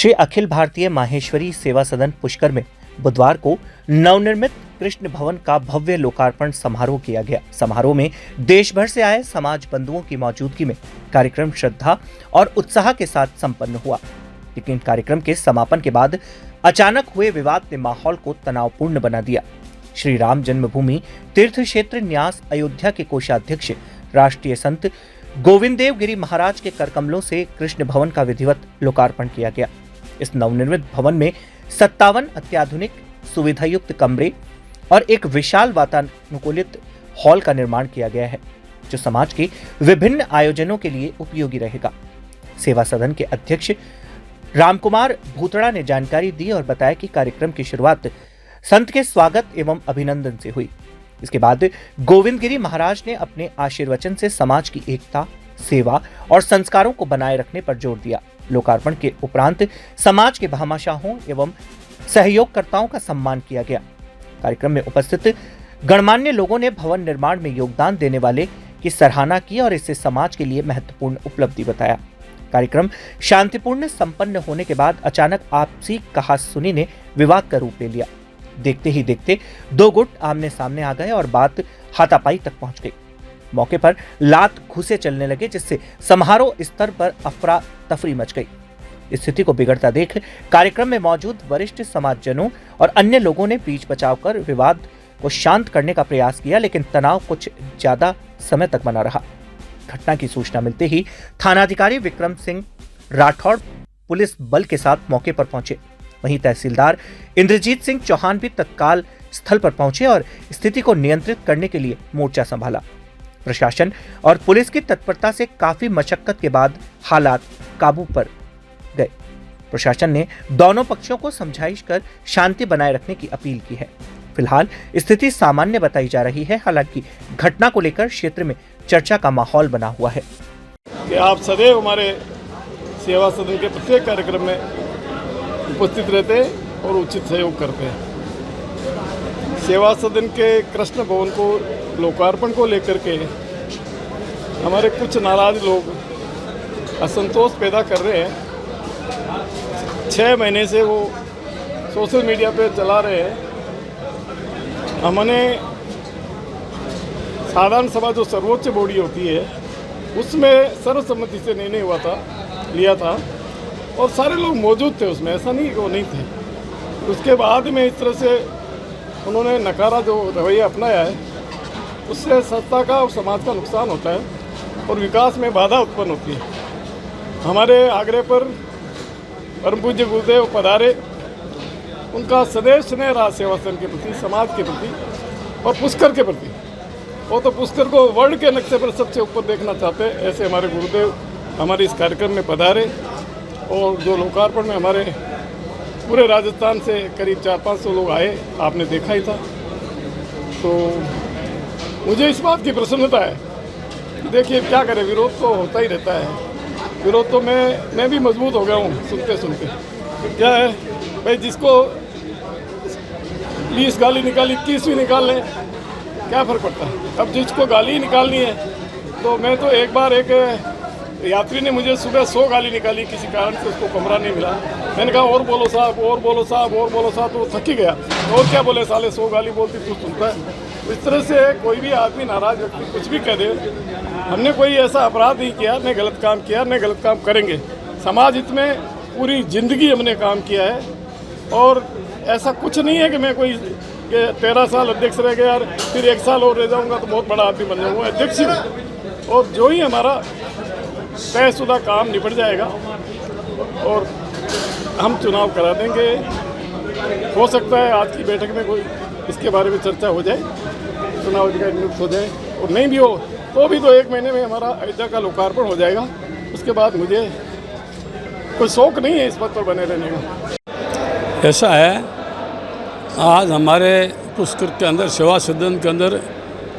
श्री अखिल भारतीय माहेश्वरी सेवा सदन पुष्कर में बुधवार को नवनिर्मित कृष्ण भवन का भव्य लोकार्पण समारोह किया गया। समारोह में देश भर से आए समाज बंधुओं की मौजूदगी में कार्यक्रम श्रद्धा और उत्साह के साथ संपन्न हुआ। लेकिन कार्यक्रम के समापन के बाद अचानक हुए विवाद ने माहौल को तनावपूर्ण बना दिया। श्री राम जन्मभूमि तीर्थ क्षेत्र न्यास अयोध्या के कोषाध्यक्ष राष्ट्रीय संत गोविंद देव गिरी महाराज के करकमलों से कृष्ण भवन का विधिवत लोकार्पण किया गया। इस नवनिर्मित भवन में 57 अत्याधुनिक सुविधायुक्त कमरे और एक विशाल वातानुकूलित हॉल का निर्माण किया गया है, जो समाज के विभिन्न आयोजनों के लिए उपयोगी रहेगा। सेवा सदन के अध्यक्ष रामकुमार भूतड़ा ने जानकारी दी और बताया कि कार्यक्रम की शुरुआत संत के स्वागत एवं अभिनंदन से हुई। इसके बाद गोविंद गिरी महाराज ने अपने आशीर्वचन से समाज की एकता, सेवा और संस्कारों को बनाए रखने पर जोर दिया। लोकार्पण के उपरांत समाज के भामाशाहों एवं सहयोगकर्ताओं का सम्मान किया गया। कार्यक्रम में उपस्थित गणमान्य लोगों ने भवन निर्माण में योगदान देने वाले की सराहना की और इसे समाज के लिए महत्वपूर्ण उपलब्धि बताया। कार्यक्रम शांतिपूर्ण संपन्न होने के बाद अचानक आपसी कहासुनी ने विवाद का रूप ले लिया। देखते ही देखते दो गुट आमने सामने आ गए और बात हाथापाई तक पहुंच गई। मौके पर लात घुसे चलने लगे, जिससे समारोह स्तर पर अफरा तफरी मच गई। स्थिति को बिगड़ता देख कार्यक्रम में मौजूद वरिष्ठ समाजजनों और अन्य लोगों ने बीच बचाव कर विवाद को शांत करने का प्रयास किया, लेकिन तनाव कुछ ज्यादा समय तक बना रहा। घटना की सूचना मिलते ही थानाधिकारी विक्रम सिंह राठौड़ पुलिस बल के साथ मौके पर पहुंचे। वहीं तहसीलदार इंद्रजीत सिंह चौहान भी तत्काल स्थल पर पहुंचे और स्थिति को नियंत्रित करने के लिए मोर्चा संभाला। प्रशासन और पुलिस की तत्परता से काफी मशक्कत के बाद हालात काबू पर गए। प्रशासन ने दोनों पक्षों को समझाइश कर शांति बनाए रखने की अपील की है। फिलहाल स्थिति सामान्य बताई जा रही है। हालांकि घटना को लेकर क्षेत्र में चर्चा का माहौल बना हुआ है। कि आप सदैव हमारे सेवा सदन के प्रत्येक कार्यक्रम में उपस्थित रहते हैं और उचित सहयोग करते हैं। सेवा सदन के कृष्ण भवन को लोकार्पण को लेकर के हमारे कुछ नाराज लोग असंतोष पैदा कर रहे हैं। 6 महीने से वो सोशल मीडिया पे चला रहे हैं। हमने साधारण सभा जो सर्वोच्च बॉडी होती है उसमें सर्वसम्मति से निर्णय लिया था और सारे लोग मौजूद थे उसमें, ऐसा नहीं कि वो नहीं थे। उसके बाद में इस तरह से उन्होंने नकारा जो रवैया अपनाया है, उससे संस्था का और समाज का नुकसान होता है और विकास में बाधा उत्पन्न होती है। हमारे आग्रह पर परम पूज्य गुरुदेव पधारे, उनका सदैव स्नेह रहा सेवा सदन के प्रति, समाज के प्रति और पुष्कर के प्रति। वो तो पुष्कर को वर्ल्ड के नक्शे पर सबसे ऊपर देखना चाहते हैं। ऐसे हमारे गुरुदेव हमारे इस कार्यक्रम में पधारे और जो लोकार्पण में हमारे पूरे राजस्थान से करीब 400-500 लोग आए, आपने देखा ही था। तो मुझे इस बात की प्रसन्नता है कि देखिए क्या करें, विरोध तो होता ही रहता है। विरोध तो मैं भी मजबूत हो गया हूँ सुनते सुनते। क्या है भाई, जिसको 20 गाली निकाली 21वीं निकाल लें, क्या फ़र्क पड़ता है। अब जिसको गाली निकालनी है तो मैं तो एक बार एक यात्री ने मुझे सुबह 100 गाली निकाली, किसी कारण से उसको कमरा नहीं मिला। मैंने कहा और बोलो साहब, और बोलो साहब, और बोलो साहब, तो वो थक ही गया। और क्या बोले, साले 100 गाली बोलती तू सुनता है। इस तरह से कोई भी आदमी, नाराज व्यक्ति कुछ भी कह दे। हमने कोई ऐसा अपराध नहीं किया, न गलत काम किया, न गलत काम करेंगे। समाज हित में पूरी जिंदगी हमने काम किया है और ऐसा कुछ नहीं है कि मैं कोई 13 साल अध्यक्ष रह गया और फिर 1 साल और रह जाऊँगा तो बहुत बड़ा आदमी बन जाऊँगा। अध्यक्ष ही, और जो ही हमारा तयशुदा काम निपट जाएगा और हम चुनाव करा देंगे। हो सकता है आज की बैठक में कोई इसके बारे में चर्चा हो जाए, चुनाव अधिकारी नियुक्त हो जाए, और नहीं भी हो तो भी 1 महीने में हमारा अयोध्या का लोकार्पण हो जाएगा। उसके बाद मुझे कोई शौक नहीं है इस पद पर बने रहने का। ऐसा है, आज हमारे पुष्कर के अंदर सेवा सदन के अंदर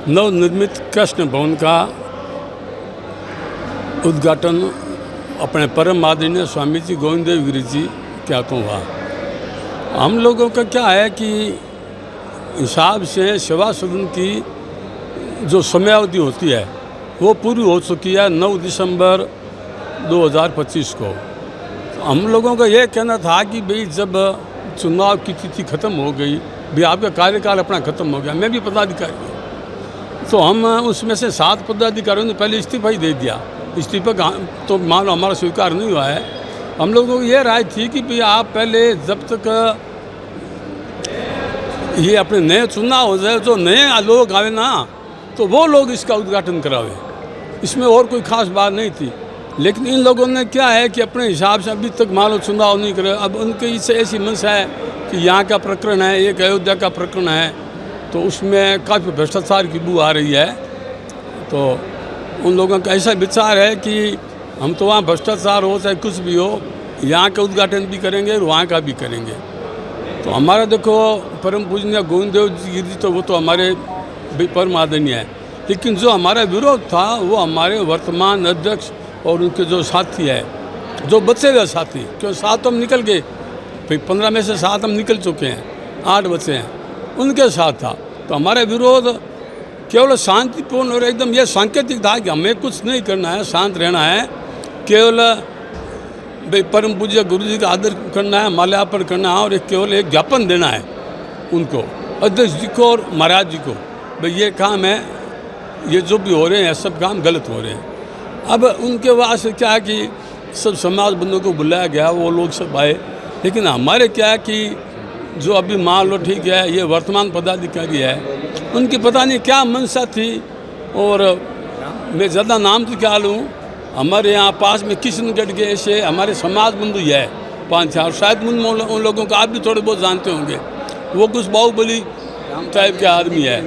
नवनिर्मित कृष्ण भवन का उद्घाटन अपने परम आदरणीय स्वामी जी गोविंद देव गिरी जी के हाथों हुआ। हम लोगों का क्या है कि हिसाब से सेवा सदन की जो समयावधि होती है वो पूरी हो चुकी है 9 दिसंबर 2025 को। हम लोगों का ये कहना था कि भाई जब चुनाव की तिथि खत्म हो गई, भाई आपका कार्यकाल अपना खत्म हो गया, मैं भी पदाधिकारी हूँ, तो हम उसमें से 7 पदाधिकारियों ने पहले इस्तीफा ही दे दिया। इस्तीफा तो मान लो हमारा स्वीकार नहीं हुआ है। हम लोगों को ये राय थी कि भाई आप पहले जब तक ये अपने नए चुनाव हो जाए, जो नए लोग आए ना, तो वो लोग इसका उद्घाटन करावे। इसमें और कोई खास बात नहीं थी। लेकिन इन लोगों ने क्या है कि अपने हिसाब से अभी तक मान लो चुनाव नहीं करे। अब उनके इससे ऐसी मंशा है कि यहाँ का प्रकरण है, एक अयोध्या का प्रकरण है, तो उसमें काफ़ी भ्रष्टाचार की बू आ रही है। तो उन लोगों का ऐसा विचार है कि हम तो वहाँ भ्रष्टाचार हो चाहे कुछ भी हो, यहाँ का उद्घाटन भी करेंगे और वहाँ का भी करेंगे। तो हमारा देखो परम पूजनीय गोविंद देव जी तो वो तो हमारे परम आदरणीय है, लेकिन जो हमारा विरोध था वो हमारे वर्तमान अध्यक्ष और उनके जो साथी है, जो बचे हुए साथी, क्यों 7 हम निकल गए, भाई 15 में से 7 हम निकल चुके हैं, 8 बचे हैं, उनके साथ था। तो हमारा विरोध केवल शांतिपूर्ण और एकदम ये सांकेतिक था कि हमें कुछ नहीं करना है, शांत रहना है, केवल भाई परम पूज्य गुरु जी का आदर करना है, माल्यार्पण करना है और एक केवल एक ज्ञापन देना है उनको, अध्यक्ष जी को और महाराज जी को, भाई ये काम है, ये जो भी हो रहे हैं सब काम गलत हो रहे हैं। अब उनके वास्ते क्या है कि सब समाज बंधुओं को बुलाया गया, वो लोग सब आए, लेकिन हमारे क्या है कि जो अभी मान लो ठीक है ये वर्तमान पदाधिकारी है, उनकी पता नहीं क्या मंशा थी। और मैं ज़्यादा नाम तो क्या लूँ, हमारे यहाँ पास में किशनगढ़ के ऐसे हमारे समाज बंधु है 5-4, शायद उन लोगों को आप भी थोड़े बहुत जानते होंगे, वो कुछ बाहुबली टाइप के आदमी है,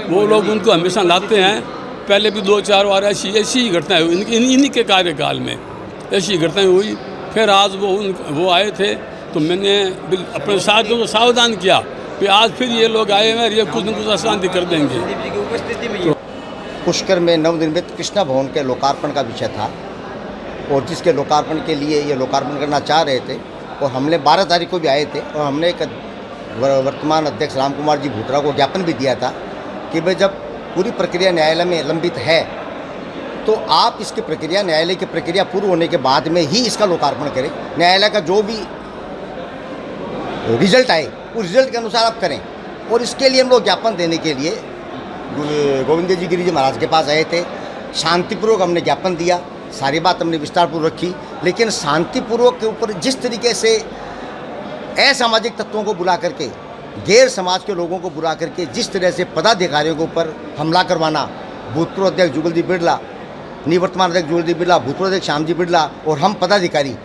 वो लोग उनको हमेशा लाते हैं। पहले भी 2-4 बार ऐसी ही घटनाएं हुई इन्हीं के कार्यकाल में, ऐसी घटनाएं हुई। फिर आज वो आए थे तो मैंने अपने साथियों को सावधान किया कि आज फिर ये लोग आए हैं, ये कुछ न कुछ अशांति कर देंगे। पुष्कर में नवनिर्मित कृष्णा भवन के लोकार्पण का विषय था और जिसके लोकार्पण के लिए ये लोकार्पण करना चाह रहे थे और हमने 12 तारीख को भी आए थे और हमने एक वर्तमान अध्यक्ष राम कुमार जी भूतरा को ज्ञापन भी दिया था कि भाई जब पूरी प्रक्रिया न्यायालय में लंबित है तो आप इसकी प्रक्रिया, न्यायालय की प्रक्रिया पूर्ण होने के बाद में ही इसका लोकार्पण करें। न्यायालय का जो भी रिजल्ट आए उस रिजल्ट के अनुसार आप करें। और इसके लिए हम लोग ज्ञापन देने के लिए गोविंद जी गिरी जी महाराज के पास आए थे। शांतिपूर्वक हमने ज्ञापन दिया, सारी बात हमने विस्तारपूर्वक रखी, लेकिन शांतिपूर्वक के ऊपर जिस तरीके से असामाजिक तत्वों को बुला करके, गैर समाज के लोगों को बुला करके जिस तरह से पदाधिकारियों के ऊपर हमला करवाना, भूतपूर्व अध्यक्ष जुगल जी बिरला, निवर्तमान अध्यक्ष जुगल जी बिरला, भूतपूर्व अध्यक्ष श्याम जी बिरला और हम पदाधिकारी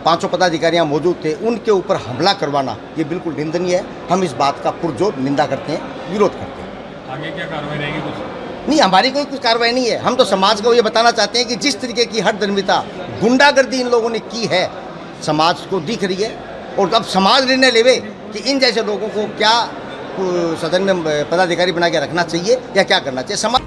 5 पदाधिकारी यहाँ मौजूद थे, उनके ऊपर हमला करवाना ये बिल्कुल निंदनीय है। हम इस बात का पुरजोर निंदा करते हैं, विरोध करते हैं। आगे क्या कार्रवाई रहेगी? कुछ नहीं, हमारी कोई कुछ कार्रवाई नहीं है। हम तो समाज को ये बताना चाहते हैं कि जिस तरीके की हठधर्मिता, गुंडागर्दी इन लोगों ने की है, समाज को दिख रही है। और अब समाज निर्णय लेवे कि इन जैसे लोगों को क्या सदन में पदाधिकारी बना के रखना चाहिए या क्या करना चाहिए। समाज